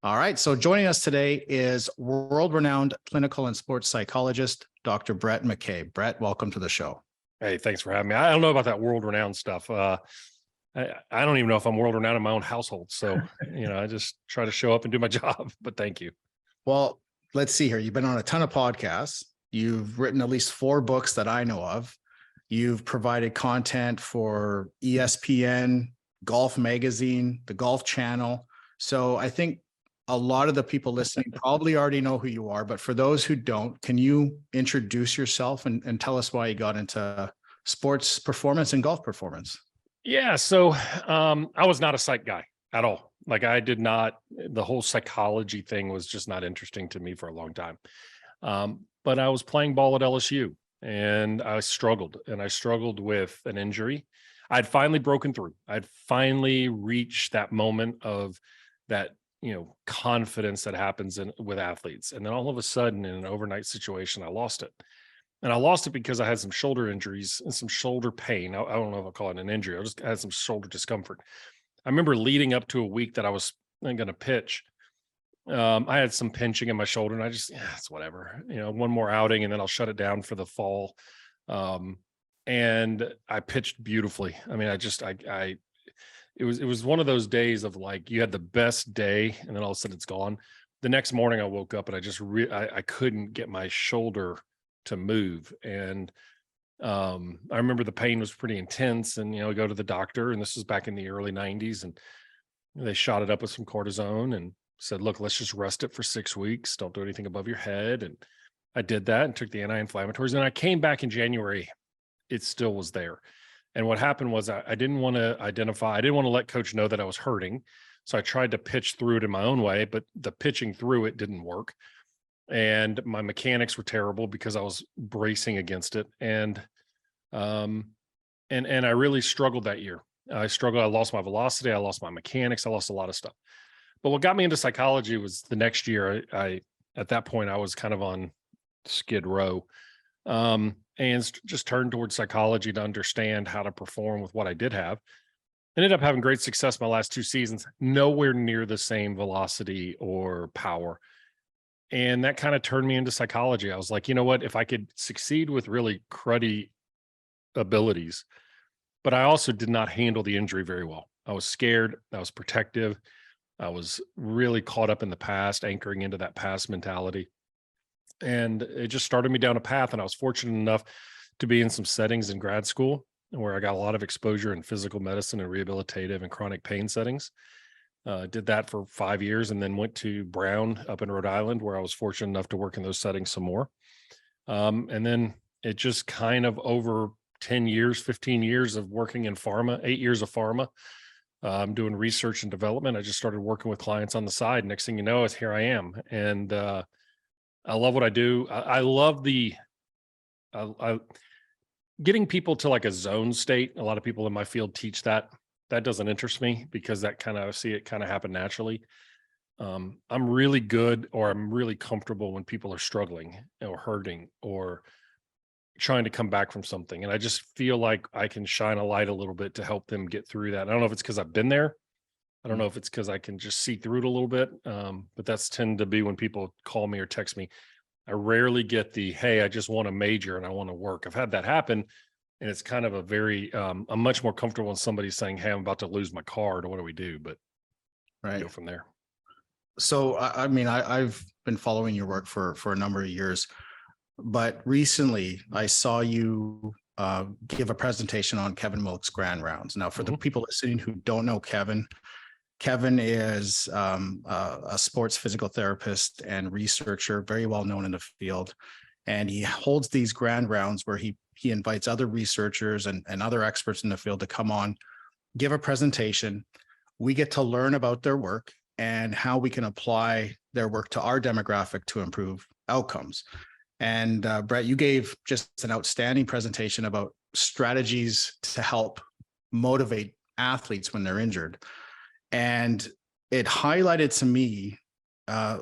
All right. So joining us today is world-renowned clinical and sports psychologist, Dr. Bhrett McCabe. Bhrett, welcome to the show. Hey, thanks for having me. I don't know about that world-renowned stuff. I don't even know if I'm world-renowned in my own household. So, I just try to show up and do my job, but thank you. Well, let's see here. You've been on a ton of podcasts. You've written at least 4 books that I know of. You've provided content for ESPN, Golf Magazine, the Golf Channel. So I think a lot of the people listening probably already know who you are, but for those who don't, can you introduce yourself and tell us why you got into sports performance and golf performance? Yeah. So I was not a psych guy at all. Like the whole psychology thing was just not interesting to me for a long time. But I was playing ball at LSU and I struggled with an injury. I'd finally broken through. I'd finally reached that moment of that, confidence that happens with athletes. And then all of a sudden in an overnight situation, I lost it. And I lost it because I had some shoulder injuries and some shoulder pain. I don't know if I'll call it an injury. I had some shoulder discomfort. I remember leading up to a week that I was going to pitch. I had some pinching in my shoulder and I just, it's whatever, one more outing and then I'll shut it down for the fall. And I pitched beautifully. I mean, it was one of those days of like, you had the best day and then all of a sudden it's gone. The next morning I woke up and I just, I couldn't get my shoulder to move. And I remember the pain was pretty intense and, I go to the doctor and this was back in the early 90s and they shot it up with some cortisone and said, look, let's just rest it for 6 weeks. Don't do anything above your head. And I did that and took the anti-inflammatories. And I came back in January. It still was there. And what happened was I didn't want to let coach know that I was hurting. So I tried to pitch through it in my own way, but the pitching through it didn't work. And my mechanics were terrible because I was bracing against it. And I really struggled that year. I lost my velocity. I lost my mechanics. I lost a lot of stuff. But what got me into psychology was the next year. At that point, I was kind of on skid row. And just turned towards psychology to understand how to perform with what I did have. Ended up having great success my last 2 seasons, nowhere near the same velocity or power. And that kind of turned me into psychology. I was like, you know what, if I could succeed with really cruddy abilities, but I also did not handle the injury very well. I was scared. I was protective. I was really caught up in the past, anchoring into that past mentality. And it just started me down a path. And I was fortunate enough to be in some settings in grad school where I got a lot of exposure in physical medicine and rehabilitative and chronic pain settings. Did that for 5 years and then went to Brown up in Rhode Island, where I was fortunate enough to work in those settings some more. And then it just kind of over 10 years, 15 years of working in pharma, 8 years of pharma, doing research and development. I just started working with clients on the side. Next thing you know, here I am. And I love what I do. I love getting people to like a zone state. A lot of people in my field teach that. That doesn't interest me because I see it kind of happen naturally. I'm really good, or I'm really comfortable when people are struggling or hurting or trying to come back from something. And I just feel like I can shine a light a little bit to help them get through that. I don't know if it's because I've been there. I don't know if it's because I can just see through it a little bit, but that's tend to be when people call me or text me. I rarely get hey, I just want to major and I want to work. I've had that happen, and it's kind of I'm much more comfortable when somebody's saying, hey, I'm about to lose my card, or what do we do? But right, go from there. So, I mean, I've been following your work for a number of years, but recently I saw you give a presentation on Kevin Wilk's Grand Rounds. Now, for the people listening who don't know Kevin is a sports physical therapist and researcher, very well known in the field. And he holds these grand rounds where he invites other researchers and other experts in the field to come on, give a presentation. We get to learn about their work and how we can apply their work to our demographic to improve outcomes. And Bhrett, you gave just an outstanding presentation about strategies to help motivate athletes when they're injured. And it highlighted to me a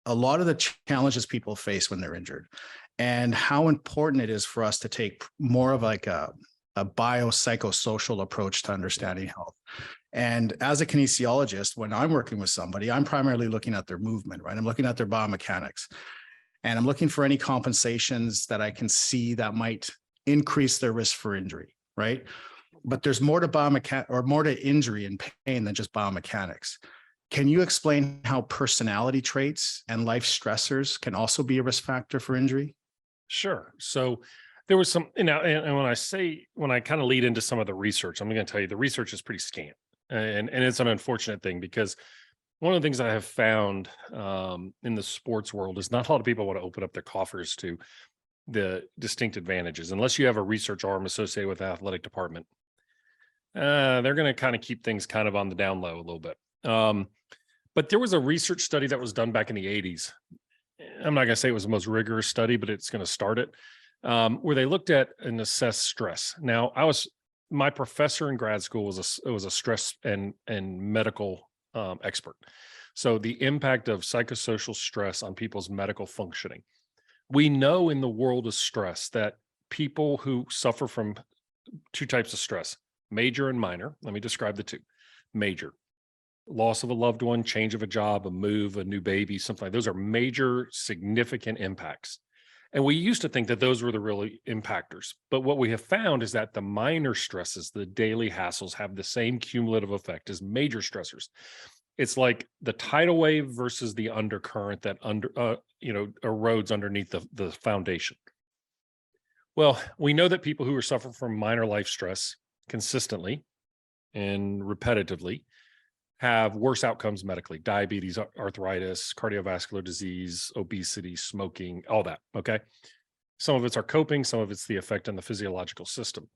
lot of the challenges people face when they're injured and how important it is for us to take more of like a biopsychosocial approach to understanding health. And as a kinesiologist, when I'm working with somebody, I'm primarily looking at their movement, right? I'm looking at their biomechanics, and I'm looking for any compensations that I can see that might increase their risk for injury, right? But there's more to biomechanics or more to injury and pain than just biomechanics. Can you explain how personality traits and life stressors can also be a risk factor for injury? Sure. So there was some, and when I kind of lead into some of the research, I'm going to tell you the research is pretty scant, and it's an unfortunate thing because one of the things I have found in the sports world is not a lot of people want to open up their coffers to the distinct advantages unless you have a research arm associated with the athletic department. They're going to kind of keep things kind of on the down low a little bit. But there was a research study that was done back in the 80s. I'm not going to say it was the most rigorous study, but it's going to start it, where they looked at and assessed stress. Now, my professor in grad school was a stress and medical expert. So the impact of psychosocial stress on people's medical functioning. We know in the world of stress that people who suffer from two types of stress, major and minor. Let me describe the two. Major, loss of a loved one, change of a job, a move, a new baby, something like those are major, significant impacts. And we used to think that those were the really impactors. But what we have found is that the minor stresses, the daily hassles, have the same cumulative effect as major stressors. It's like the tidal wave versus the undercurrent that erodes underneath the foundation. Well, we know that people who are suffering from minor life stress consistently and repetitively have worse outcomes medically: diabetes, arthritis, cardiovascular disease, obesity, smoking, all that. Okay. Some of it's our coping, some of it's the effect on the physiological system.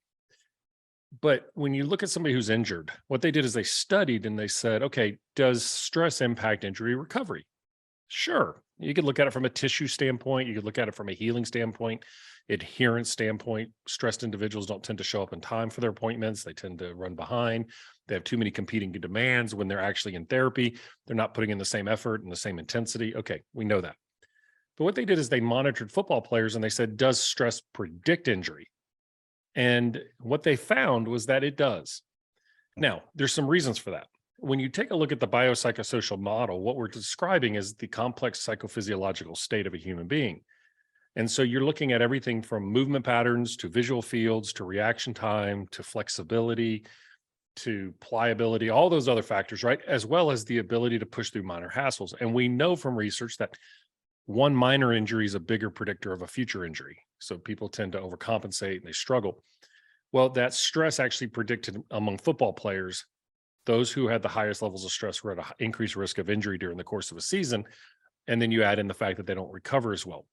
But when you look at somebody who's injured, what they did is they studied and they said, okay, does stress impact injury recovery? Sure. You could look at it from a tissue standpoint. You could look at it from a healing standpoint, adherence standpoint. Stressed individuals don't tend to show up in time for their appointments. They tend to run behind. They have too many competing demands when they're actually in therapy. They're not putting in the same effort and the same intensity. Okay, we know that. But what they did is they monitored football players and they said, does stress predict injury? And what they found was that it does. Now, there's some reasons for that. When you take a look at the biopsychosocial model, what we're describing is the complex psychophysiological state of a human being. And so you're looking at everything from movement patterns to visual fields to reaction time to flexibility to pliability, all those other factors, right? As well as the ability to push through minor hassles. And we know from research that one minor injury is a bigger predictor of a future injury. So people tend to overcompensate and they struggle. Well, that stress actually predicted among football players, those who had the highest levels of stress were at an increased risk of injury during the course of a season. And then you add in the fact that they don't recover as well.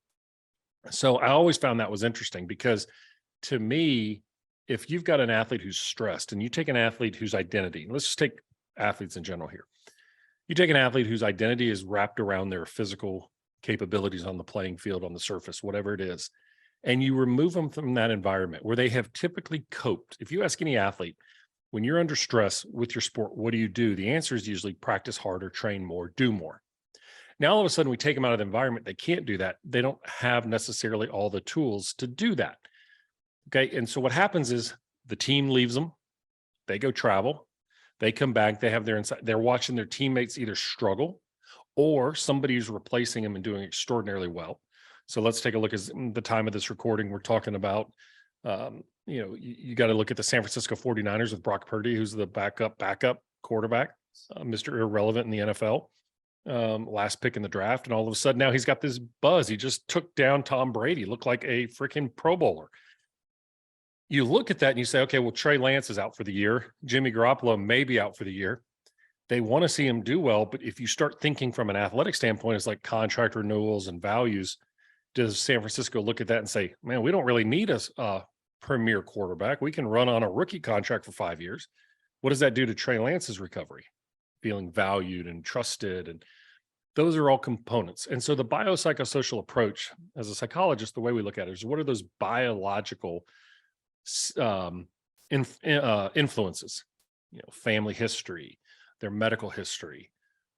So I always found that was interesting because to me, if you've got an athlete who's stressed and you take an athlete whose identity, let's just take athletes in general here. You take an athlete whose identity is wrapped around their physical capabilities on the playing field, on the surface, whatever it is, and you remove them from that environment where they have typically coped. If you ask any athlete, when you're under stress with your sport, what do? The answer is usually practice harder, train more, do more. Now, all of a sudden, we take them out of the environment. They can't do that. They don't have necessarily all the tools to do that. Okay. And so what happens is the team leaves them. They go travel. They come back. They have their inside. They're watching their teammates either struggle or somebody's replacing them and doing extraordinarily well. So let's take a look at the time of this recording. We're talking about, you got to look at the San Francisco 49ers with Brock Purdy, who's the backup quarterback, Mr. Irrelevant in the NFL. Last pick in the draft, and all of a sudden now he's got this buzz. He just took down Tom Brady, looked like a freaking Pro Bowler. You look at that and you say, okay, well, Trey Lance is out for the year. Jimmy Garoppolo may be out for the year. They want to see him do well, but if you start thinking from an athletic standpoint, it's like contract renewals and values. Does San Francisco look at that and say, man, we don't really need a premier quarterback. We can run on a rookie contract for 5 years. What does that do to Trey Lance's recovery? Feeling valued and trusted, and those are all components. And so the biopsychosocial approach, as a psychologist, the way we look at it is what are those biological influences? Family history, their medical history,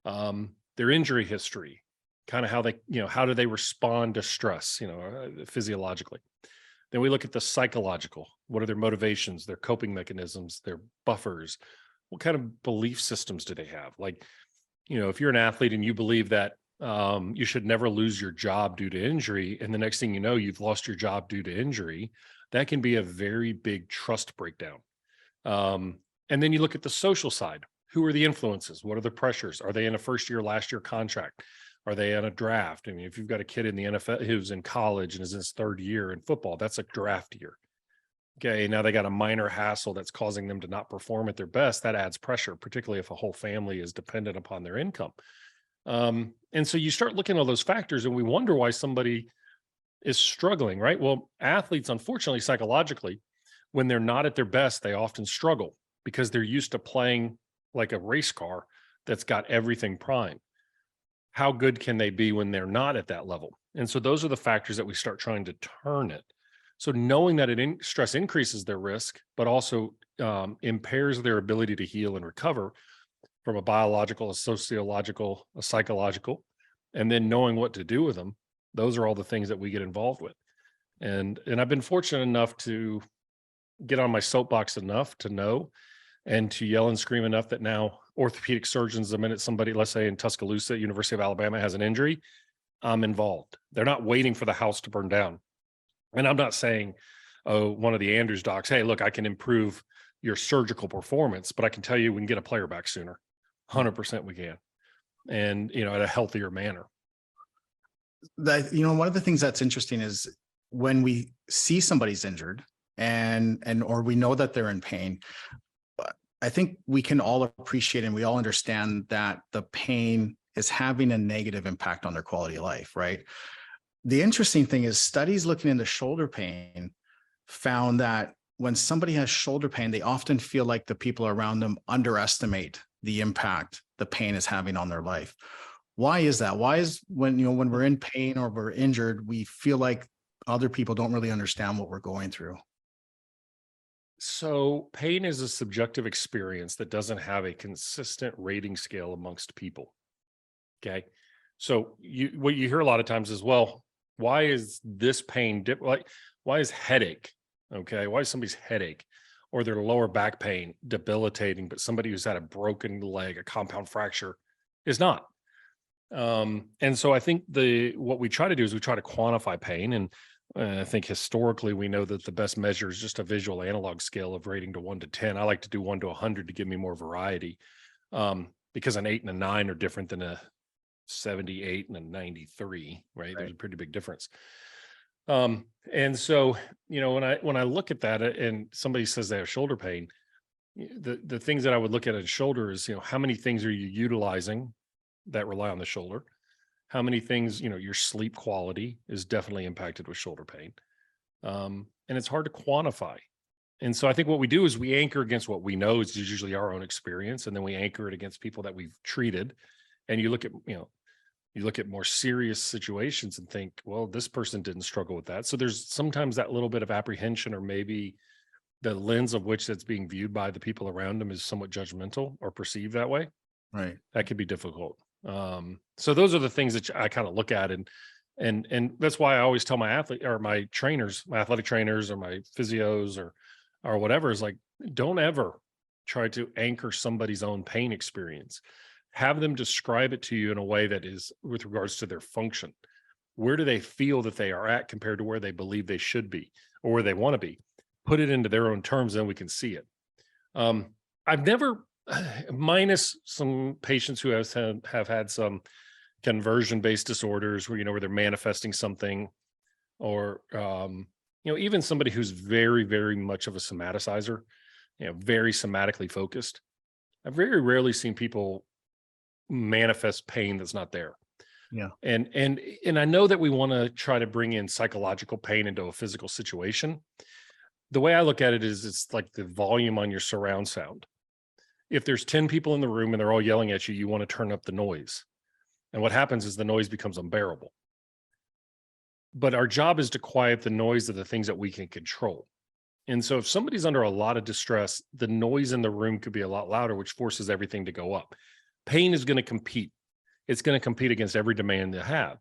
their injury history, kind of how they, how do they respond to stress, physiologically. Then we look at the psychological. What are their motivations, their coping mechanisms, their buffers, what kind of belief systems do they have? Like, if you're an athlete and you believe that you should never lose your job due to injury, and the next thing you know, you've lost your job due to injury, that can be a very big trust breakdown. And then you look at the social side. Who are the influences? What are the pressures? Are they in a first year, last year contract? Are they in a draft? I mean, if you've got a kid in the NFL who's in college and is in his third year in football, that's a draft year. Okay, now they got a minor hassle that's causing them to not perform at their best. That adds pressure, particularly if a whole family is dependent upon their income. And so you start looking at all those factors and we wonder why somebody is struggling, right? Well, athletes, unfortunately, psychologically, when they're not at their best, they often struggle because they're used to playing like a race car that's got everything primed. How good can they be when they're not at that level? And so those are the factors that we start trying to turn it. So knowing that stress increases their risk, but also impairs their ability to heal and recover from a biological, a sociological, a psychological, and then knowing what to do with them. Those are all the things that we get involved with. And I've been fortunate enough to get on my soapbox enough to know and to yell and scream enough that now orthopedic surgeons, the minute somebody, let's say in Tuscaloosa, University of Alabama, has an injury, I'm involved. They're not waiting for the house to burn down. And I'm not saying, oh, one of the Andrews docs, hey, look, I can improve your surgical performance, but I can tell you we can get a player back sooner. 100% we can. And, at a healthier manner. One of the things that's interesting is when we see somebody's injured or we know that they're in pain, I think we can all appreciate and we all understand that the pain is having a negative impact on their quality of life, right? The interesting thing is studies looking into shoulder pain found that when somebody has shoulder pain, they often feel like the people around them underestimate the impact the pain is having on their life. Why is that? Why is when we're in pain or we're injured, we feel like other people don't really understand what we're going through? So pain is a subjective experience that doesn't have a consistent rating scale amongst people. Okay. So what you hear a lot of times is, well, why is this pain why is headache? Okay. Why is somebody's headache or their lower back pain debilitating, but somebody who's had a broken leg, a compound fracture is not? And so I think what we try to do is we try to quantify pain. And I think historically, we know that the best measure is just a visual analog scale of rating to 1 to 10. I like to do 1 to 100 to give me more variety, because an 8 and a 9 are different than a 78 and a 93, right? There's a pretty big difference. And so, when I look at that and somebody says they have shoulder pain, the things that I would look at shoulder is, how many things are you utilizing that rely on the shoulder? How many things, your sleep quality is definitely impacted with shoulder pain. And it's hard to quantify. And so I think what we do is we anchor against what we know is usually our own experience. And then we anchor it against people that we've treated. And you look at more serious situations and think, well, this person didn't struggle with that. So there's sometimes that little bit of apprehension, or maybe the lens of which that's being viewed by the people around them is somewhat judgmental or perceived that way. Right. That could be difficult. So those are the things that I kind of look at, and that's why I always tell my athlete or my trainers, my athletic trainers or my physios or whatever, is like, don't ever try to anchor somebody's own pain experience. Have them describe it to you in a way that is with regards to their function. Where do they feel that they are at compared to where they believe they should be or where they want to be? Put it into their own terms, then we can see it. I've never, minus some patients who have had some conversion-based disorders where they're manifesting something, or even somebody who's very, very much of a somaticizer, very somatically focused. I've very rarely seen people manifest pain that's not there. Yeah. And I know that we want to try to bring in psychological pain into a physical situation. The way I look at it is it's like the volume on your surround sound. If there's 10 people in the room and they're all yelling at you, you want to turn up the noise. And what happens is the noise becomes unbearable. But our job is to quiet the noise of the things that we can control. And so if somebody's under a lot of distress, the noise in the room could be a lot louder, which forces everything to go up. Pain is going to compete. It's going to compete against every demand they have.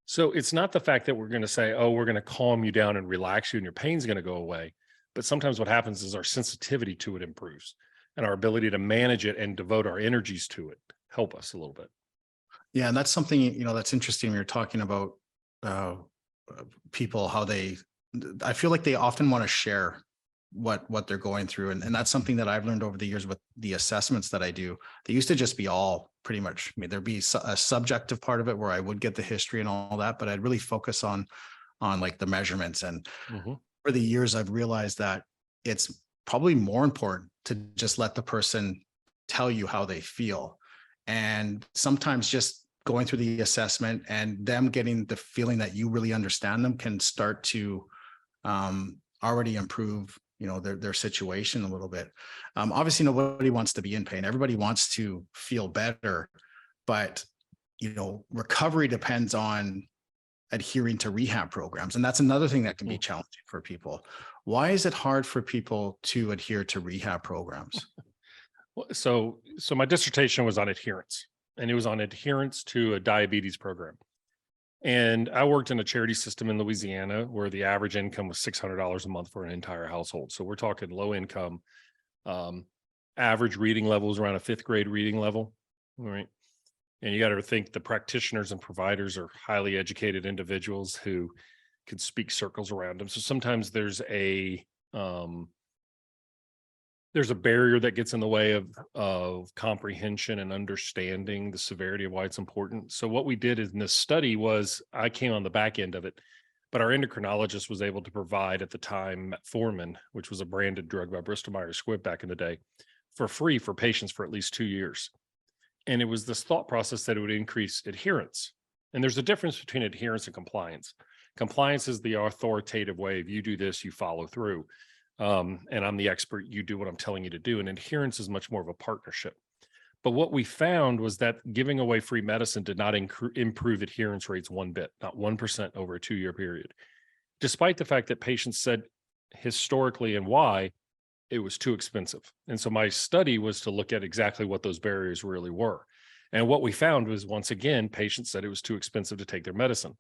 So it's not the fact that we're going to say, oh, we're going to calm you down and relax you and your pain's going to go away. But sometimes what happens is our sensitivity to it improves. and our ability to manage it and devote our energies to it help us a little bit. Yeah, and that's something, you know, that's interesting. You're talking about people, how I feel like they often want to share what they're going through. And that's something that I've learned over the years with the assessments that I do. They used to just be all pretty much, I mean, there'd be a subjective part of it where I would get the history and all that, but I'd really focus on like the measurements. And over the years, I've realized that it's probably more important to just let the person tell you how they feel. And sometimes just going through the assessment and them getting the feeling that you really understand them can start to already improve, you know, their situation a little bit. Obviously, nobody wants to be in pain. Everybody wants to feel better, but, you know, recovery depends on adhering to rehab programs. And that's another thing that can be challenging for people. Why is it hard for people to adhere to rehab programs? So my dissertation was on adherence, and it was on adherence to a diabetes program. And I worked in a charity system in Louisiana where the average income was $600 a month for an entire household. So we're talking low income, average reading levels around a 5th grade reading level. All right. And you got to think the practitioners and providers are highly educated individuals who could speak circles around them. So sometimes there's a barrier that gets in the way of comprehension and understanding the severity of why it's important. So what we did in this study was, I came on the back end of it, but our endocrinologist was able to provide at the time metformin, which was a branded drug by Bristol Myers Squibb back in the day, for free for patients for at least 2 years. And it was this thought process that it would increase adherence. And there's a difference between adherence and compliance. Compliance is the authoritative way of, you do this, you follow through. And I'm the expert, you do what I'm telling you to do. And adherence is much more of a partnership. But what we found was that giving away free medicine did not improve adherence rates one bit, not 1% over a 2-year period, despite the fact that patients said historically and why it was too expensive. And so my study was to look at exactly what those barriers really were. And what we found was, once again, patients said it was too expensive to take their medicine,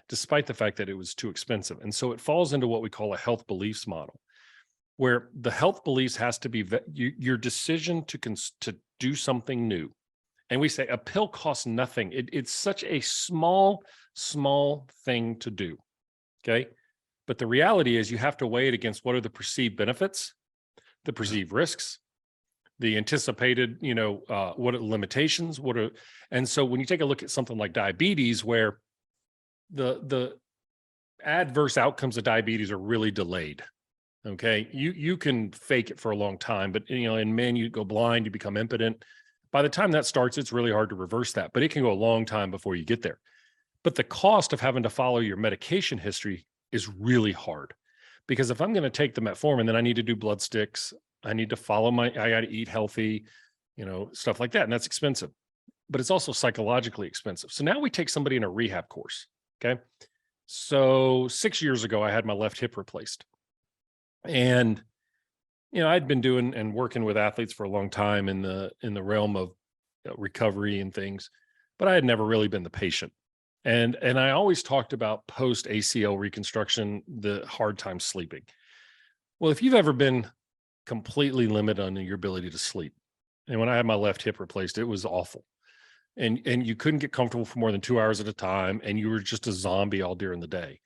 despite the fact that it was too expensive. And so it falls into what we call a health beliefs model, where the health beliefs has to be your decision to do something new. And we say a pill costs nothing. It's such a small thing to do. Okay. But the reality is you have to weigh it against what are the perceived benefits, the perceived risks, the anticipated, what are the limitations, and so when you take a look at something like diabetes, where the adverse outcomes of diabetes are really delayed. Okay. You can fake it for a long time, but in men, you go blind, you become impotent. By the time that starts, it's really hard to reverse that, but it can go a long time before you get there. But the cost of having to follow your medication history is really hard, because if I'm going to take the metformin, then I need to do blood sticks. I need to I got to eat healthy, stuff like that. And that's expensive, but it's also psychologically expensive. So now we take somebody in a rehab course. Okay. So 6 years ago, I had my left hip replaced. And, I'd been doing and working with athletes for a long time in the realm of recovery and things, but I had never really been the patient. And I always talked about post ACL reconstruction, the hard time sleeping. Well, if you've ever been completely limited on your ability to sleep, and when I had my left hip replaced, it was awful. And you couldn't get comfortable for more than 2 hours at a time, and you were just a zombie all during the day.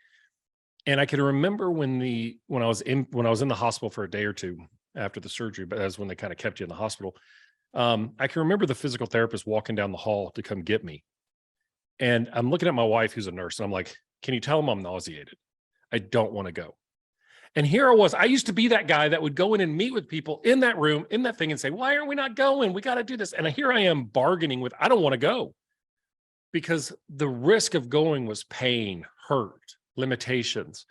And I can remember when I was in the hospital for a day or two after the surgery, but that's when they kind of kept you in the hospital. I can remember the physical therapist walking down the hall to come get me. And I'm looking at my wife, who's a nurse, and I'm like, can you tell him I'm nauseated? I don't want to go. And here I used to be that guy that would go in and meet with people in that room, in that thing, and say, why aren't we not going? We got to do this. And here I am bargaining with, I don't want to go, because the risk of going was pain, hurt, limitations.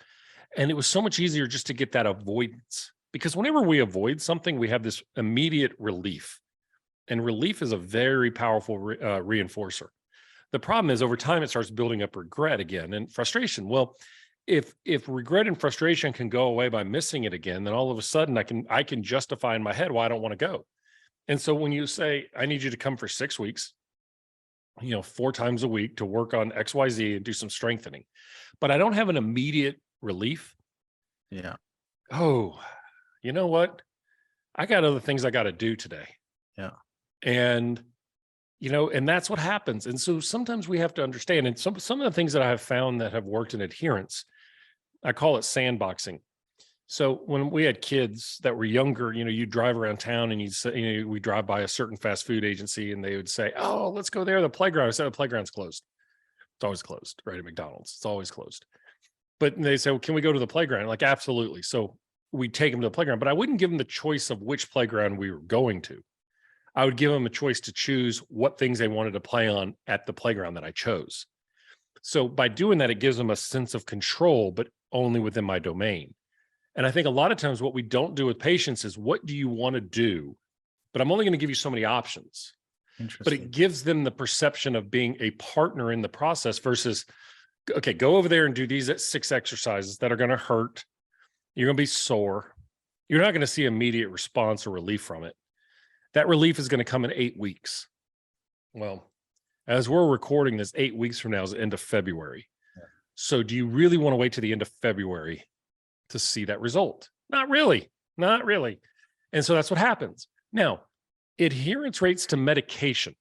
And it was so much easier just to get that avoidance, because whenever we avoid something, we have this immediate relief, and relief is a very powerful reinforcer. The problem is, over time, it starts building up regret again and frustration. Well, if regret and frustration can go away by missing it again, then all of a sudden I can justify in my head why I don't want to go. And so when you say, I need you to come for 6 weeks, 4 times a week to work on XYZ and do some strengthening, but I don't have an immediate relief. Yeah. Oh, you know what? I got other things I got to do today. Yeah. And, and that's what happens. And so sometimes we have to understand, and some of the things that I have found that have worked in adherence, I call it sandboxing. So when we had kids that were younger, you drive around town and you'd say, we drive by a certain fast food agency and they would say, oh, let's go there. The playground. I said, the playground's closed. It's always closed, right? At McDonald's, it's always closed. But they say, well, can we go to the playground? Like, absolutely. So we take them to the playground, but I wouldn't give them the choice of which playground we were going to. I would give them a choice to choose what things they wanted to play on at the playground that I chose. So by doing that, it gives them a sense of control, but only within my domain. And I think a lot of times what we don't do with patients is, what do you want to do? But I'm only going to give you so many options. But it gives them the perception of being a partner in the process versus, okay, go over there and do these 6 exercises that are going to hurt. You're going to be sore. You're not going to see immediate response or relief from it. That relief is going to come in 8 weeks. Well, as we're recording this, 8 weeks from now is the end of February. Yeah. So do you really want to wait to the end of February to see that result? Not really. Not really. And so that's what happens. Now, adherence rates to medication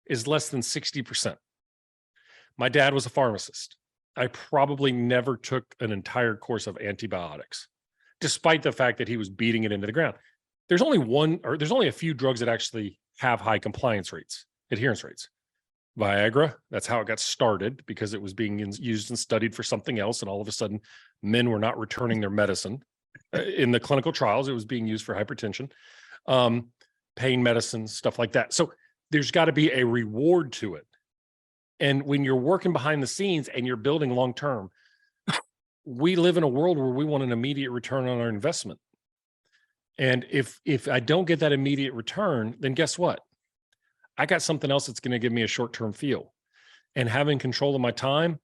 is less than 60%. My dad was a pharmacist. I probably never took an entire course of antibiotics, despite the fact that he was beating it into the ground. There's only a few drugs that actually have high compliance rates, adherence rates. Viagra, that's how it got started, because it was being used and studied for something else. And all of a sudden, men were not returning their medicine. In the clinical trials, it was being used for hypertension, pain medicine, stuff like that. So there's got to be a reward to it. And when you're working behind the scenes and you're building long-term, we live in a world where we want an immediate return on our investment. And if I don't get that immediate return, then guess what? I got something else that's going to give me a short-term feel. And having control of my time,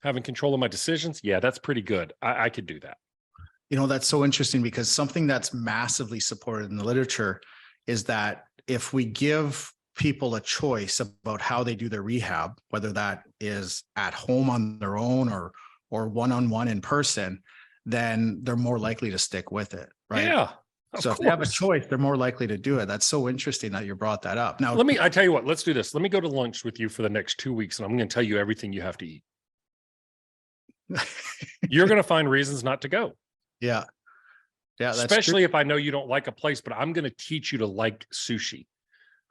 having control of my decisions, yeah, that's pretty good. I could do that. That's so interesting, because something that's massively supported in the literature is that if we give people a choice about how they do their rehab, whether that is at home on their own or one-on-one in person, then they're more likely to stick with it, right? Yeah. So if they have a choice, they're more likely to do it. That's so interesting that you brought that up. Now, I tell you what, let's do this. Let me go to lunch with you for the next 2 weeks, and I'm going to tell you everything you have to eat. You're going to find reasons not to go. Yeah. Yeah. That's especially true. if I know you don't like a place, but I'm going to teach you to like sushi.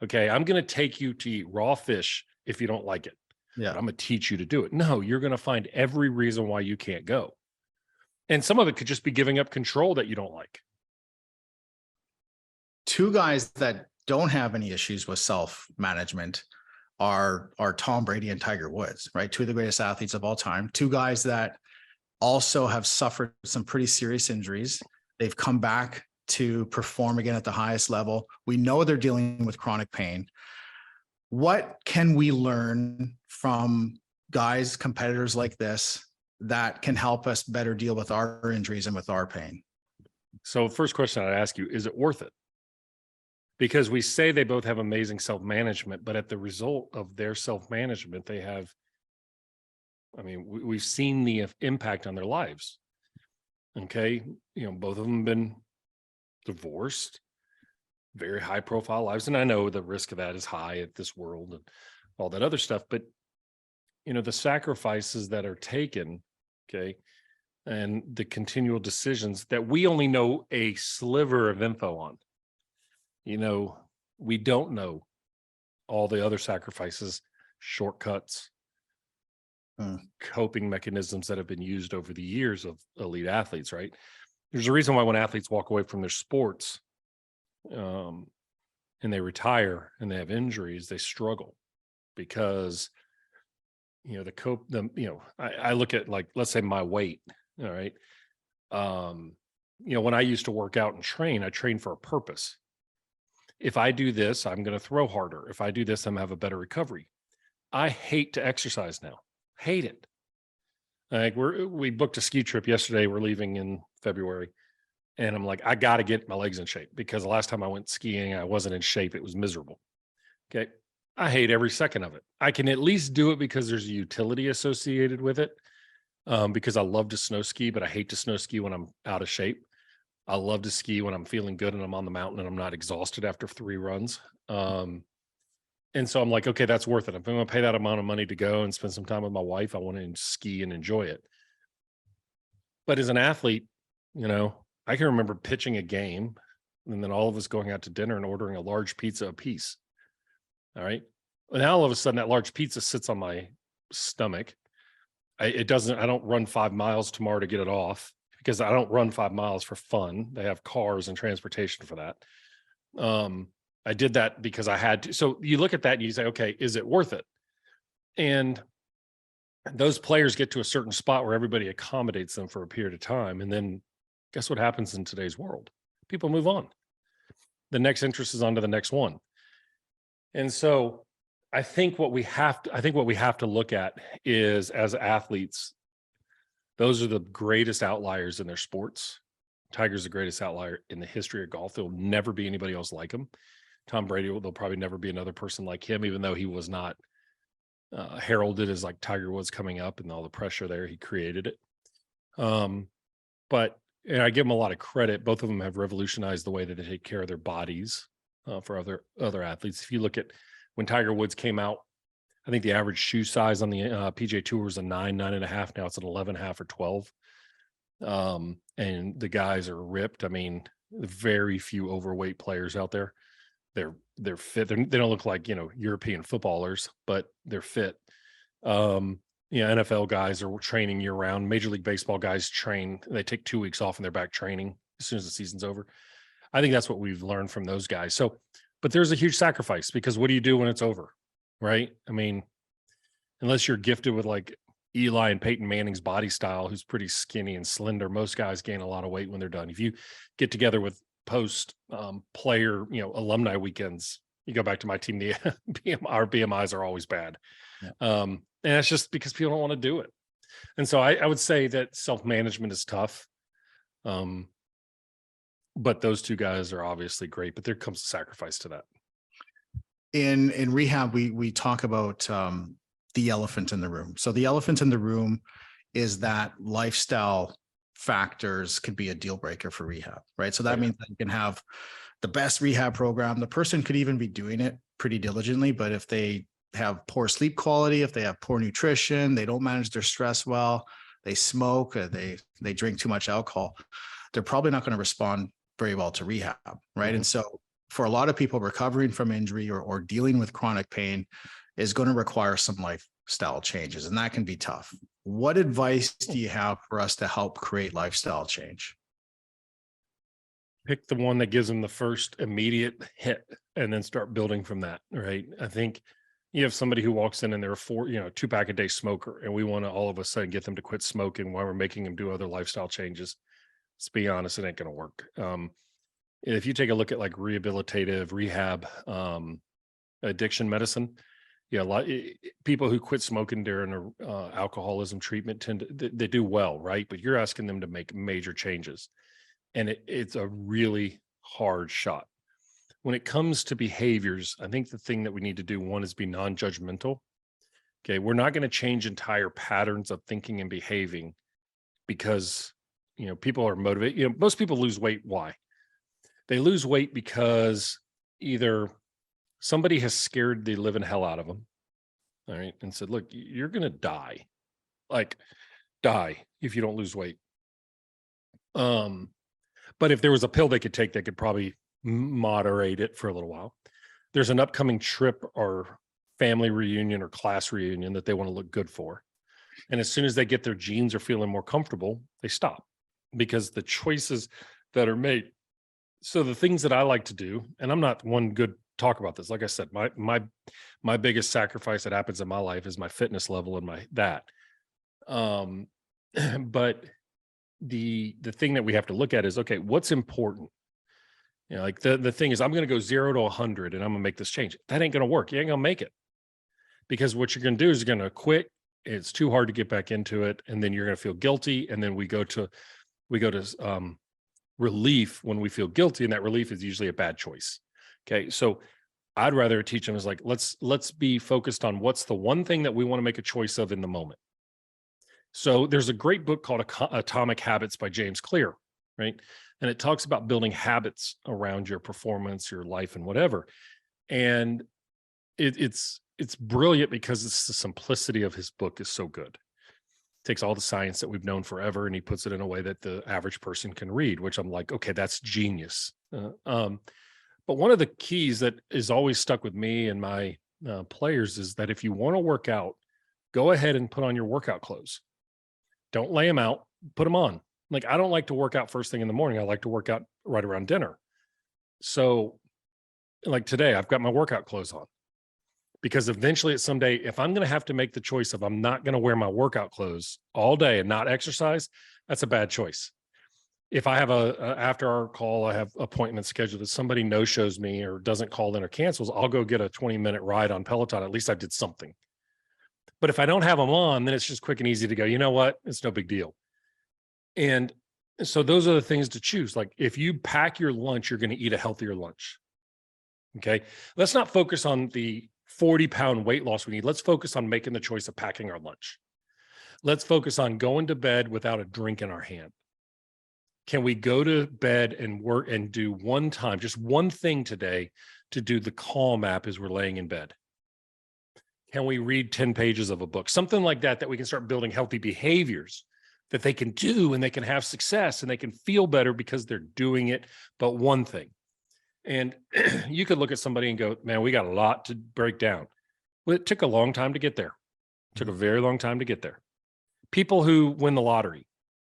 Okay. I'm going to take you to eat raw fish if you don't like it. Yeah. But I'm going to teach you to do it. No, you're going to find every reason why you can't go. And some of it could just be giving up control that you don't like. 2 guys that don't have any issues with self-management are Tom Brady and Tiger Woods, right? 2 of the greatest athletes of all time. 2 guys that also have suffered some pretty serious injuries. They've come back to perform again at the highest level. We know they're dealing with chronic pain. What can we learn from guys, competitors like this, that can help us better deal with our injuries and with our pain? So first question I'd ask you, is it worth it? Because we say they both have amazing self-management, but at the result of their self-management, they have, we've seen the impact on their lives. Okay. Both of them have been divorced, very high profile lives. And I know the risk of that is high at this world and all that other stuff, but the sacrifices that are taken, okay, and the continual decisions that we only know a sliver of info on. We don't know all the other sacrifices, shortcuts, coping mechanisms that have been used over the years of elite athletes, right? There's a reason why when athletes walk away from their sports and they retire and they have injuries, they struggle because, I look at, like, let's say my weight. All right. When I used to work out and train, I trained for a purpose. If I do this, I'm going to throw harder. If I do this, I'm going to have a better recovery. I hate to exercise now. Hate it. Like we booked a ski trip yesterday. We're leaving in February. And I'm like, I got to get my legs in shape, because the last time I went skiing, I wasn't in shape. It was miserable. Okay. I hate every second of it. I can at least do it because there's a utility associated with it. Because I love to snow ski, but I hate to snow ski when I'm out of shape. I love to ski when I'm feeling good and I'm on the mountain and I'm not exhausted after 3 runs. And so I'm like, okay, that's worth it. If I'm going to pay that amount of money to go and spend some time with my wife, I want to ski and enjoy it. But as an athlete, I can remember pitching a game and then all of us going out to dinner and ordering a large pizza apiece. All right. And now all of a sudden that large pizza sits on my stomach. I don't run 5 miles tomorrow to get it off, because I don't run 5 miles for fun. They have cars and transportation for that. I did that because I had to. So you look at that and you say, okay, is it worth it? And those players get to a certain spot where everybody accommodates them for a period of time. And then guess what happens in today's world? People move on. The next interest is on to the next one. And so I think what we have to look at is, as athletes, those are the greatest outliers in their sports. Tiger's the greatest outlier in the history of golf. There'll never be anybody else like him. Tom Brady, there'll probably never be another person like him, even though he was not heralded as like Tiger was coming up, and all the pressure there, he created it. But I give them a lot of credit. Both of them have revolutionized the way that they take care of their bodies for other athletes. If you look at when Tiger Woods came out, I think the average shoe size on the PGA Tour was a 9.5. Now it's an 11.5 or 12. And the guys are ripped. I mean, very few overweight players out there. They're fit. They don't look like, European footballers, but they're fit. NFL guys are training year round. Major League Baseball guys train. They take 2 weeks off and they're back training as soon as the season's over. I think that's what we've learned from those guys. So, but there's a huge sacrifice, because what do you do when it's over? Right? I mean, unless you're gifted with like Eli and Peyton Manning's body style, who's pretty skinny and slender, most guys gain a lot of weight when they're done. If you get together with post player, alumni weekends, you go back to my team, our BMIs are always bad. Yeah. And that's just because people don't want to do it. And so I would say that self-management is tough. But those two guys are obviously great, but there comes a sacrifice to that. In rehab, we talk about the elephant in the room. So the elephant in the room is that lifestyle factors could be a deal breaker for rehab, right? So that means that you can have the best rehab program. The person could even be doing it pretty diligently, but if they have poor sleep quality, if they have poor nutrition, they don't manage their stress well, they smoke, they drink too much alcohol, they're probably not going to respond very well to rehab, right? Mm-hmm. And so for a lot of people, recovering from injury or dealing with chronic pain is going to require some lifestyle changes, and that can be tough. What advice do you have for us to help create lifestyle change? Pick the one that gives them the first immediate hit and then start building from that, right? I think you have somebody who walks in and they're a 2-pack a day smoker, and we want to all of a sudden get them to quit smoking while we're making them do other lifestyle changes. Let's be honest, it ain't going to work. If you take a look at like rehabilitative rehab, addiction medicine, people who quit smoking during alcoholism treatment they do well, right? But you're asking them to make major changes, and it's a really hard shot. When it comes to behaviors, I think the thing that we need to do, one, is be non-judgmental. Okay, we're not going to change entire patterns of thinking and behaving because people are motivated. Most people lose weight. Why? They lose weight because either somebody has scared the living hell out of them, all right, and said, look, you're going to die. Like, die if you don't lose weight. But if there was a pill they could take, they could probably moderate it for a little while. There's an upcoming trip or family reunion or class reunion that they want to look good for. And as soon as they get their jeans or feeling more comfortable, they stop, because the choices that are made. So the things that I like to do, and I'm not one good talk about this. Like I said, my biggest sacrifice that happens in my life is my fitness level and but the thing that we have to look at is, okay, what's important? Like the thing is, I'm going to go 0 to 100 and I'm going to make this change. That ain't going to work. You ain't going to make it, because what you're going to do is you're going to quit. It's too hard to get back into it. And then you're going to feel guilty. And then we go to relief when we feel guilty. And that relief is usually a bad choice. Okay. So I'd rather teach them is like, let's be focused on what's the one thing that we want to make a choice of in the moment. So there's a great book called Atomic Habits by James Clear. right? And it talks about building habits around your performance, your life, and whatever. And it's brilliant because it's the simplicity of his book is so good. Takes all the science that we've known forever and he puts it in a way that the average person can read, which I'm like, okay, that's genius. But one of the keys that is always stuck with me and my players is that if you want to work out, go ahead and put on your workout clothes. Don't lay them out, put them on. Like, I don't like to work out first thing in the morning. I like to work out right around dinner. So like today, I've got my workout clothes on because eventually someday, if I'm going to have to make the choice of I'm not going to wear my workout clothes all day and not exercise, that's a bad choice. If I have after our call, I have appointments scheduled that somebody no-shows me or doesn't call in or cancels, I'll go get a 20-minute ride on Peloton. At least I did something. But if I don't have them on, then it's just quick and easy to go, you know what? It's no big deal. And so those are the things to choose. Like if you pack your lunch, you're going to eat a healthier lunch. Okay. Let's not focus on the 40-pound weight loss we need. Let's focus on making the choice of packing our lunch. Let's focus on going to bed without a drink in our hand. Can we go to bed and work and do one time, just one thing today to do the Calm app as we're laying in bed? Can we read 10 pages of a book? Something like that, that we can start building healthy behaviors that they can do and they can have success and they can feel better because they're doing it, but one thing. And you could look at somebody and go, man, we got a lot to break down. Well, it took a long time to get there. It took a very long time to get there. People who win the lottery.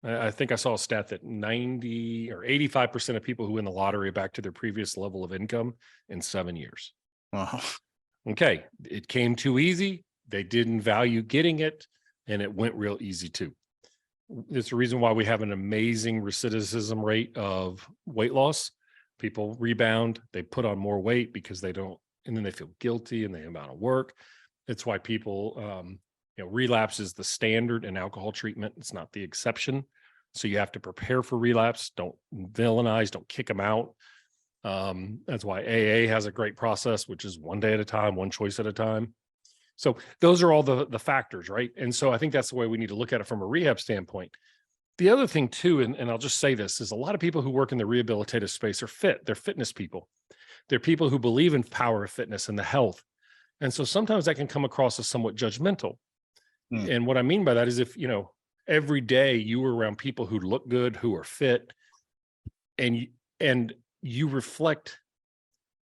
I think I saw a stat that 90 or 85% of people who win the lottery are back to their previous level of income in 7 years. Wow. Okay. It came too easy. They didn't value getting it, and it went real easy too. It's the reason why we have an amazing recidivism rate of weight loss. People rebound, they put on more weight because they don't, and then they feel guilty and the amount of work. It's why people, relapse is the standard in alcohol treatment. It's not the exception. So you have to prepare for relapse. Don't villainize, don't kick them out. That's why AA has a great process, which is one day at a time, one choice at a time. So those are all the factors, right? And so I think that's the way we need to look at it from a rehab standpoint. The other thing too, and I'll just say this, is a lot of people who work in the rehabilitative space are fit. They're fitness people. They're people who believe in power of fitness and the health. And so sometimes that can come across as somewhat judgmental. And what I mean by that is if, every day you were around people who look good, who are fit, and you reflect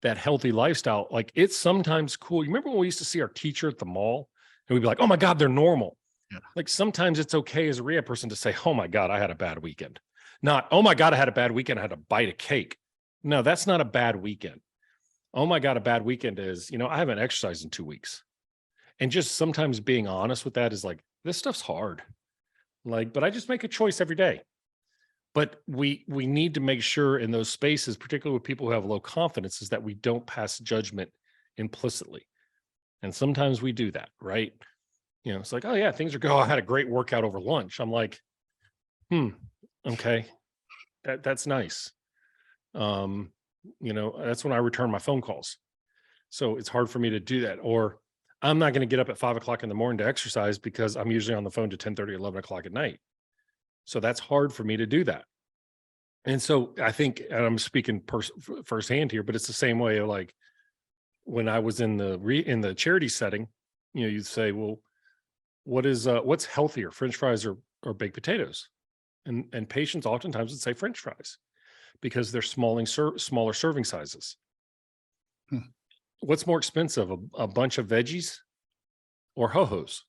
that healthy lifestyle, like it's sometimes cool. You remember when we used to see our teacher at the mall and we'd be like, oh my God, they're normal. Yeah. Like sometimes it's okay as a rehab person to say, oh my God, I had a bad weekend. Not, oh my God, I had a bad weekend. I had to bite a cake. No, that's not a bad weekend. Oh my God, a bad weekend is, I haven't exercised in 2 weeks. And just sometimes being honest with that is like, this stuff's hard. But I just make a choice every day. But we need to make sure in those spaces, particularly with people who have low confidence, is that we don't pass judgment implicitly. And sometimes we do that, right? It's like, oh yeah, things are good. Oh, I had a great workout over lunch. I'm like, okay, that's nice. That's when I return my phone calls. So it's hard for me to do that. Or I'm not going to get up at 5 o'clock in the morning to exercise because I'm usually on the phone to 10:30, 11 o'clock at night. So that's hard for me to do that. And so I think, and I'm speaking firsthand here, but it's the same way of like when I was in the charity setting, you'd say, well, what's healthier, French fries or baked potatoes? And patients oftentimes would say French fries because they're smaller serving sizes. What's more expensive, a bunch of veggies or ho-hos?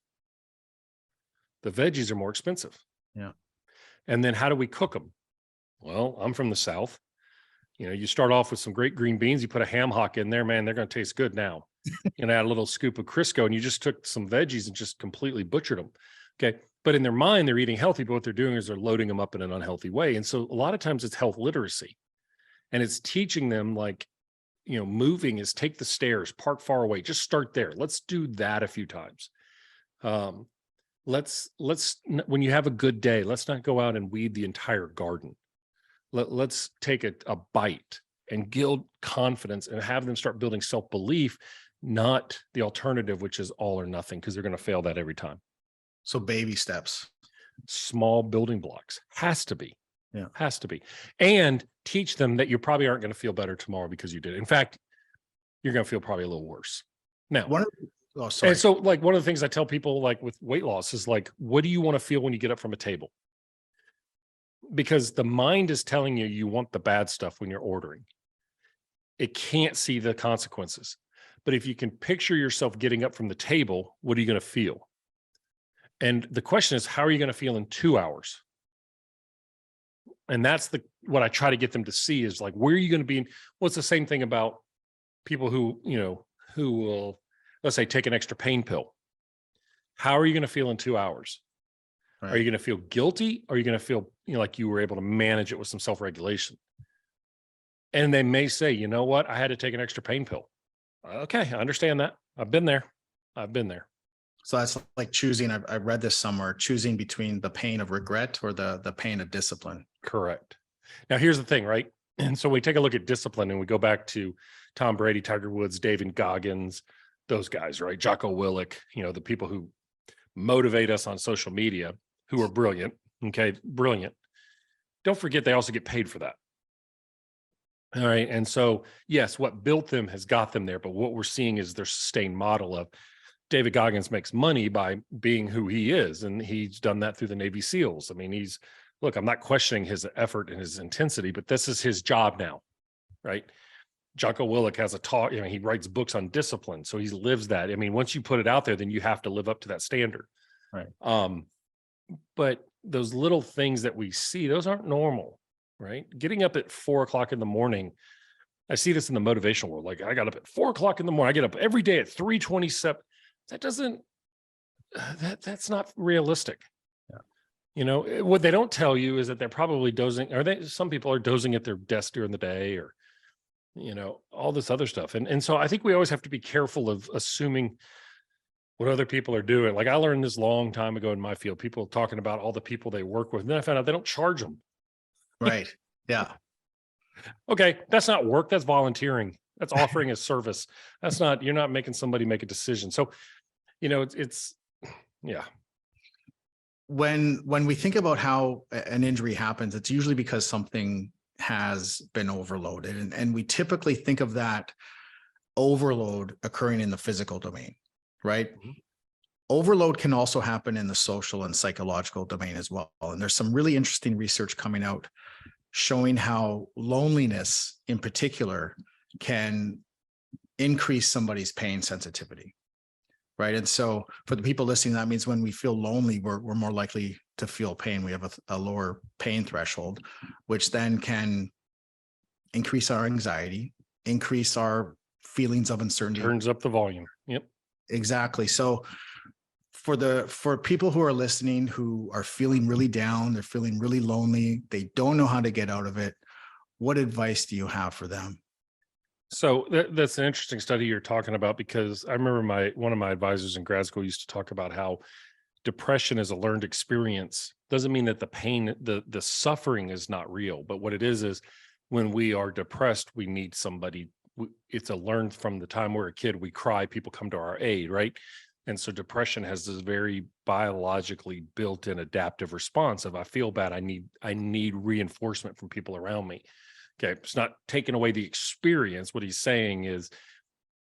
The veggies are more expensive. Yeah. And then how do we cook them? Well, I'm from the South. You start off with some great green beans, you put a ham hock in there, man, they're going to taste good now. Add a little scoop of Crisco and you just took some veggies and just completely butchered them. Okay. But in their mind, they're eating healthy, but what they're doing is they're loading them up in an unhealthy way. And so a lot of times it's health literacy and it's teaching them moving is take the stairs, park far away, just start there. Let's do that a few times. Let's when you have a good day, let's not go out and weed the entire garden. Let's take a bite and build confidence and have them start building self-belief, not the alternative, which is all or nothing, because they're going to fail that every time. So baby steps, small building blocks has to be. Yeah. Has to be. And teach them that you probably aren't going to feel better tomorrow because you did it. In fact, you're going to feel probably a little worse. Now, Oh, sorry. and so like one of the things I tell people like with weight loss is like, what do you want to feel when you get up from a table? Because the mind is telling you you want the bad stuff when you're ordering. It can't see the consequences. But if you can picture yourself getting up from the table, what are you going to feel? And the question is, how are you going to feel in 2 hours? And that's what I try to get them to see is like, where are you going to be? Well, it's the same thing about people who will, let's say, take an extra pain pill. How are you going to feel in 2 hours? Right. Are you going to feel guilty? Or are you going to feel like you were able to manage it with some self-regulation? And they may say, you know what? I had to take an extra pain pill. Okay, I understand that. I've been there. So that's like choosing, I read this somewhere, choosing between the pain of regret or the pain of discipline. Correct. Now, here's the thing, right? And so we take a look at discipline and we go back to Tom Brady, Tiger Woods, David Goggins, those guys, right? Jocko Willink, the people who motivate us on social media, who are brilliant. Okay, brilliant. Don't forget, they also get paid for that. All right. And so, yes, what built them has got them there. But what we're seeing is their sustained model of David Goggins makes money by being who he is. And he's done that through the Navy SEALs. I mean, look, I'm not questioning his effort and his intensity, but this is his job now, right? Jocko Willink has a talk, he writes books on discipline. So he lives that. I mean, once you put it out there, then you have to live up to that standard. Right. But those little things that we see, those aren't normal, right? Getting up at 4 o'clock in the morning. I see this in the motivational world. Like I got up at 4 o'clock in the morning. I get up every day at 3:27. That's not realistic. Yeah. What they don't tell you is that they're probably dozing. Some people are dozing at their desk during the day or, all this other stuff. And so I think we always have to be careful of assuming what other people are doing. Like I learned this long time ago in my field, people talking about all the people they work with. And then I found out they don't charge them. Right. Yeah. Okay. That's not work. That's volunteering. That's offering a service. You're not making somebody make a decision. So, yeah. When we think about how an injury happens, it's usually because something has been overloaded. And we typically think of that overload occurring in the physical domain, right? Mm-hmm. Overload can also happen in the social and psychological domain as well. And there's some really interesting research coming out showing how loneliness in particular can increase somebody's pain sensitivity, right? And so for the people listening, that means when we feel lonely, we're more likely to feel pain. We have a lower pain threshold, which then can increase our anxiety, increase our feelings of uncertainty. Turns up the volume. Yep. Exactly. So for people who are listening, who are feeling really down, they're feeling really lonely, they don't know how to get out of it, what advice do you have for them? So that's an interesting study you're talking about, because I remember one of my advisors in grad school used to talk about how depression is a learned experience. Doesn't mean that the pain, the suffering is not real, but what it is when we are depressed, we need somebody. It's a learned from the time we're a kid, we cry, people come to our aid, right? And so depression has this very biologically built-in adaptive response of I feel bad, I need reinforcement from people around me. Okay, it's not taking away the experience. What he's saying is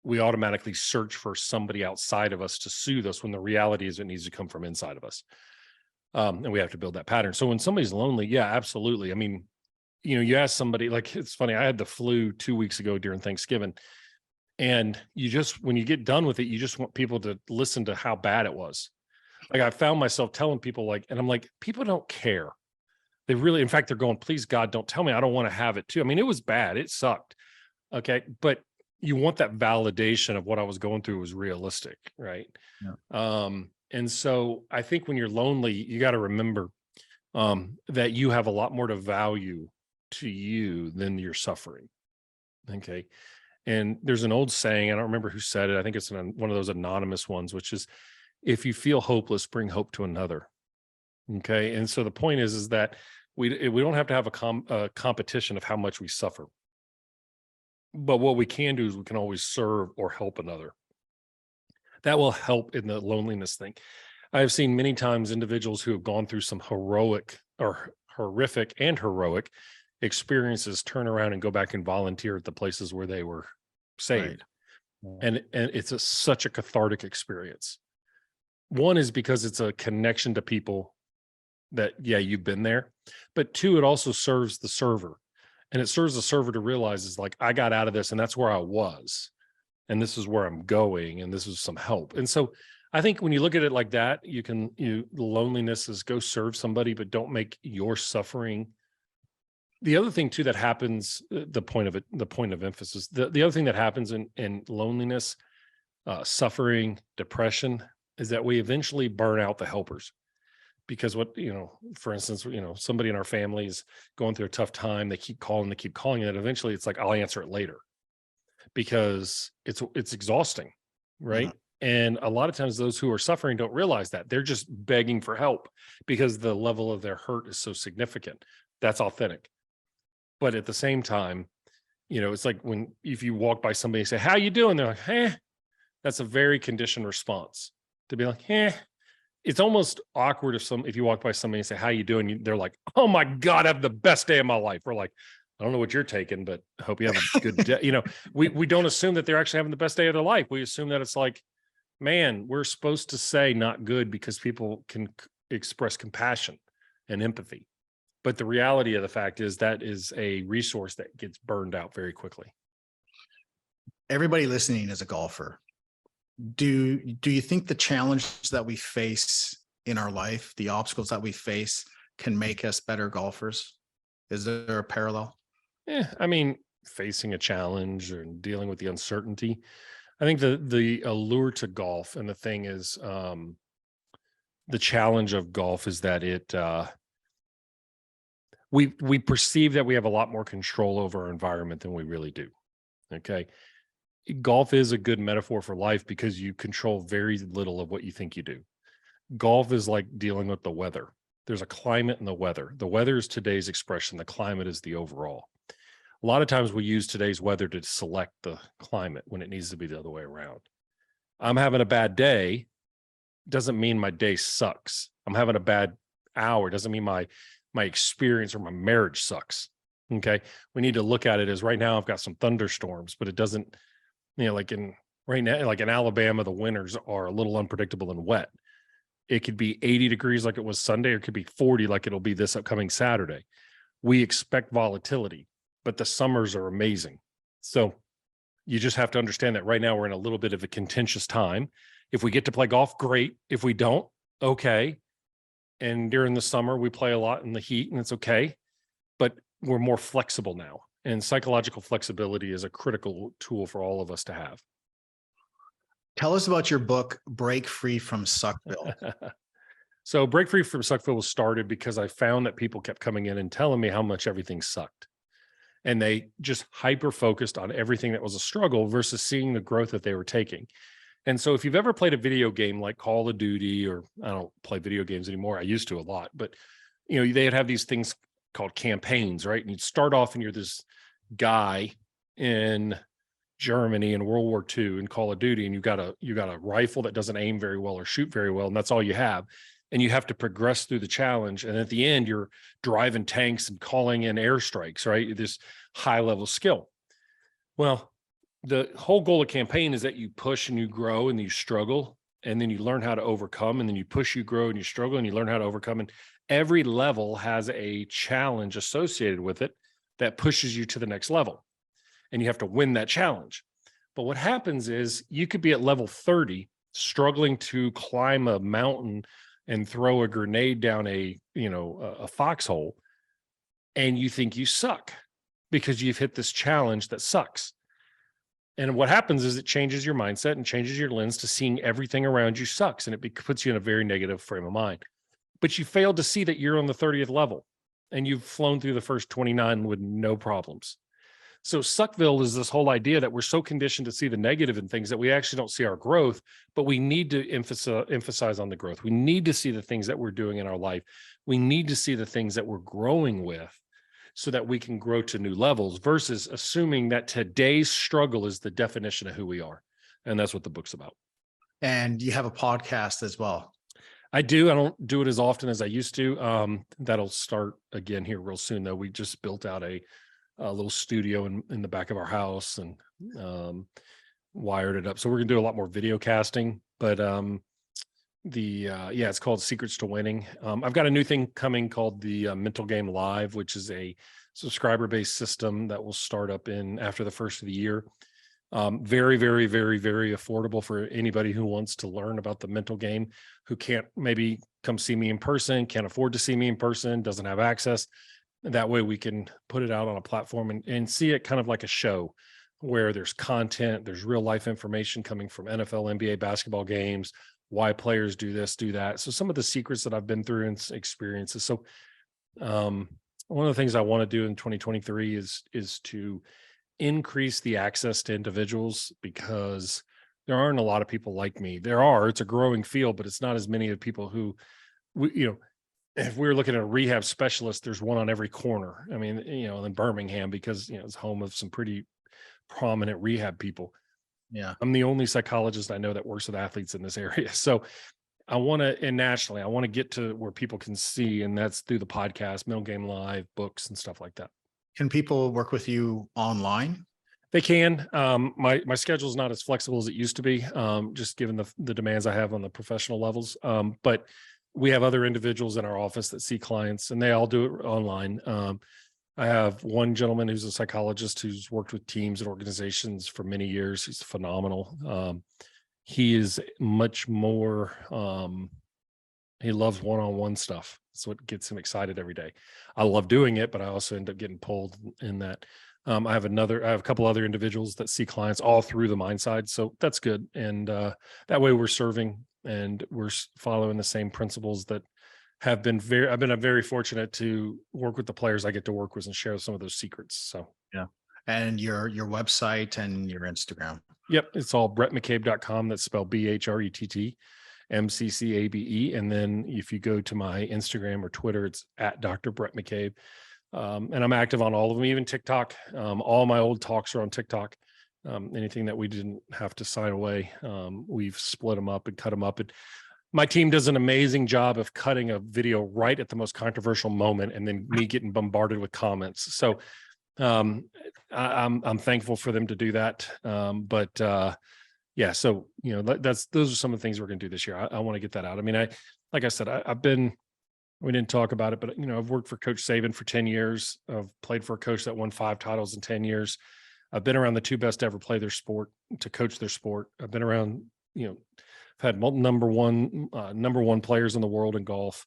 we automatically search for somebody outside of us to soothe us when the reality is it needs to come from inside of us. And we have to build that pattern. So when somebody's lonely, yeah, absolutely. I mean, you ask somebody, like, it's funny, I had the flu 2 weeks ago during Thanksgiving. And when you get done with it, you just want people to listen to how bad it was. Like I found myself telling people and I'm like, people don't care. They really, in fact, they're going, please God, don't tell me, I don't want to have it too. I mean, it was bad. It sucked. Okay. But you want that validation of what I was going through was realistic. Right. Yeah. And so I think when you're lonely, you got to remember that you have a lot more to value to you than your suffering. Okay. And there's an old saying, I don't remember who said it. I think it's one of those anonymous ones, which is, if you feel hopeless, bring hope to another. Okay. And so the point is that we don't have to have a competition of how much we suffer. But what we can do is we can always serve or help another. That will help in the loneliness thing. I've seen many times individuals who have gone through some heroic or horrific and heroic experiences turn around and go back and volunteer at the places where they were saved. Right. And it's such a cathartic experience. One is because it's a connection to people that, yeah, you've been there. But two, it also serves the server. And it serves the server to realize is like, I got out of this and that's where I was. And this is where I'm going. And this is some help. And so I think when you look at it like that, loneliness is go serve somebody, but don't make your suffering. The other thing too that happens, the point of emphasis, the other thing that happens in loneliness, suffering, depression, is that we eventually burn out the helpers. Because for instance, somebody in our family is going through a tough time, they keep calling, and eventually it's like, I'll answer it later because it's exhausting, right? Mhm. And a lot of times those who are suffering don't realize that. They're just begging for help because the level of their hurt is so significant. That's authentic. But at the same time, it's like if you walk by somebody and say, how you doing? They're like, eh. That's a very conditioned response to be like, eh. It's almost awkward if you walk by somebody and say, how you doing? They're like, oh my God, I have the best day of my life. We're like, I don't know what you're taking, but I hope you have a good day. We don't assume that they're actually having the best day of their life. We assume that it's like, man, we're supposed to say not good because people can express compassion and empathy. But the reality of the fact is that is a resource that gets burned out very quickly. Everybody listening is a golfer. Do you think the challenges that we face in our life, the obstacles that we face, can make us better golfers? Is there a parallel? Yeah, I mean, facing a challenge or dealing with the uncertainty. I think the allure to golf and the thing is, the challenge of golf is that we perceive that we have a lot more control over our environment than we really do. Okay. Golf is a good metaphor for life because you control very little of what you think you do. Golf is like dealing with the weather. There's a climate in the weather. The weather is today's expression. The climate is the overall. A lot of times we use today's weather to select the climate when it needs to be the other way around. I'm having a bad day doesn't mean my day sucks. I'm having a bad hour doesn't mean my experience or my marriage sucks. Okay. We need to look at it as right now I've got some thunderstorms, but it doesn't, right now, like in Alabama, the winters are a little unpredictable and wet. It could be 80 degrees like it was Sunday, or it could be 40 like it'll be this upcoming Saturday. We expect volatility, but the summers are amazing. So you just have to understand that right now we're in a little bit of a contentious time. If we get to play golf, great. If we don't, okay. And during the summer, we play a lot in the heat and it's okay. But we're more flexible now. And psychological flexibility is a critical tool for all of us to have. Tell us about your book, Break Free from Suckville. So Break Free from Suckville was started because I found that people kept coming in and telling me how much everything sucked. And they just hyper focused on everything that was a struggle versus seeing the growth that they were taking. And so if you've ever played a video game like Call of Duty, or I don't play video games anymore, I used to a lot, but they'd have these things called campaigns, right? And you'd start off and you're this guy in Germany in World War II in Call of Duty, and you got a rifle that doesn't aim very well or shoot very well, and that's all you have. And you have to progress through the challenge. And at the end, you're driving tanks and calling in airstrikes, right? This high level skill. Well, the whole goal of campaign is that you push and you grow and you struggle, and then you learn how to overcome, and then you push, you grow, and you struggle, and you learn how to overcome. And every level has a challenge associated with it that pushes you to the next level. And you have to win that challenge. But what happens is you could be at level 30, struggling to climb a mountain and throw a grenade down a foxhole, and you think you suck because you've hit this challenge that sucks. And what happens is it changes your mindset and changes your lens to seeing everything around you sucks, and it puts you in a very negative frame of mind. But you failed to see that you're on the 30th level and you've flown through the first 29 with no problems. So Suckville is this whole idea that we're so conditioned to see the negative in things that we actually don't see our growth, but we need to emphasize on the growth. We need to see the things that we're doing in our life. We need to see the things that we're growing with so that we can grow to new levels versus assuming that today's struggle is the definition of who we are. And that's what the book's about. And you have a podcast as well. I do. I don't do it as often as I used to. That'll start again here real soon, though. We just built out a little studio in the back of our house and wired it up. So we're gonna do a lot more video casting. But yeah, it's called Secrets to Winning. I've got a new thing coming called the Mental Game Live, which is a subscriber-based system that will start up in after the first of the year. Very, very, very, very affordable for anybody who wants to learn about the mental game, who can't maybe come see me in person, can't afford to see me in person, doesn't have access. That way we can put it out on a platform and see it kind of like a show where there's content, there's real life information coming from NFL, NBA basketball games, why players do this, do that. So some of the secrets that I've been through and experiences. So one of the things I want to do in 2023 is to increase the access to individuals, because there aren't a lot of people like me. It's a growing field, but it's not as many of people who, if we were looking at a rehab specialist, there's one on every corner. I mean, in Birmingham, because, it's home of some pretty prominent rehab people. Yeah. I'm the only psychologist I know that works with athletes in this area. So I want to, and nationally, I want to get to where people can see, and that's through the podcast, Mental Game Live, books and stuff like that. Can people work with you online? They can. My schedule is not as flexible as it used to be, just given the demands I have on the professional levels. But we have other individuals in our office that see clients, and they all do it online. I have one gentleman who's a psychologist who's worked with teams and organizations for many years. He's phenomenal. He is much more, he loves one-on-one stuff. That's what gets him excited every day. I love doing it, but I also end up getting pulled in that. I have a couple other individuals that see clients all through the Mindside. So that's good. And that way we're serving and we're following the same principles that I've been very fortunate to work with the players I get to work with and share some of those secrets. So, yeah. And your website and your Instagram. Yep. It's all BhrettMcCabe.com. That's spelled BHRETT MCCABE. And then if you go to my Instagram or Twitter, it's at Dr. Bhrett McCabe. And I'm active on all of them, even TikTok. All my old talks are on TikTok. Anything that we didn't have to sign away, we've split them up and cut them up. And my team does an amazing job of cutting a video right at the most controversial moment, and then me getting bombarded with comments. So I'm thankful for them to do that. Yeah, so those are some of the things we're going to do this year. I want to get that out. I mean, like I said, we didn't talk about it, but I've worked for Coach Saban for 10 years. I've played for a coach that won 5 titles in 10 years. I've been around the 2 best to ever play their sport, to coach their sport. I've been around, I've had number one players in the world in golf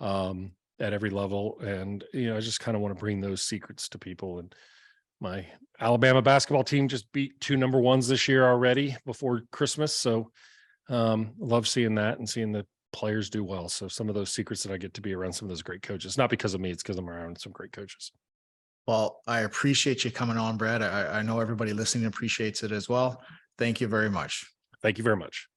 at every level. And, I just kind of want to bring those secrets to people. And my Alabama basketball team just beat 2 number 1s this year already before Christmas. So love seeing that and seeing the players do well. So some of those secrets that I get to be around some of those great coaches, not because of me, it's because I'm around some great coaches. Well, I appreciate you coming on, Brad. I know everybody listening appreciates it as well. Thank you very much. Thank you very much.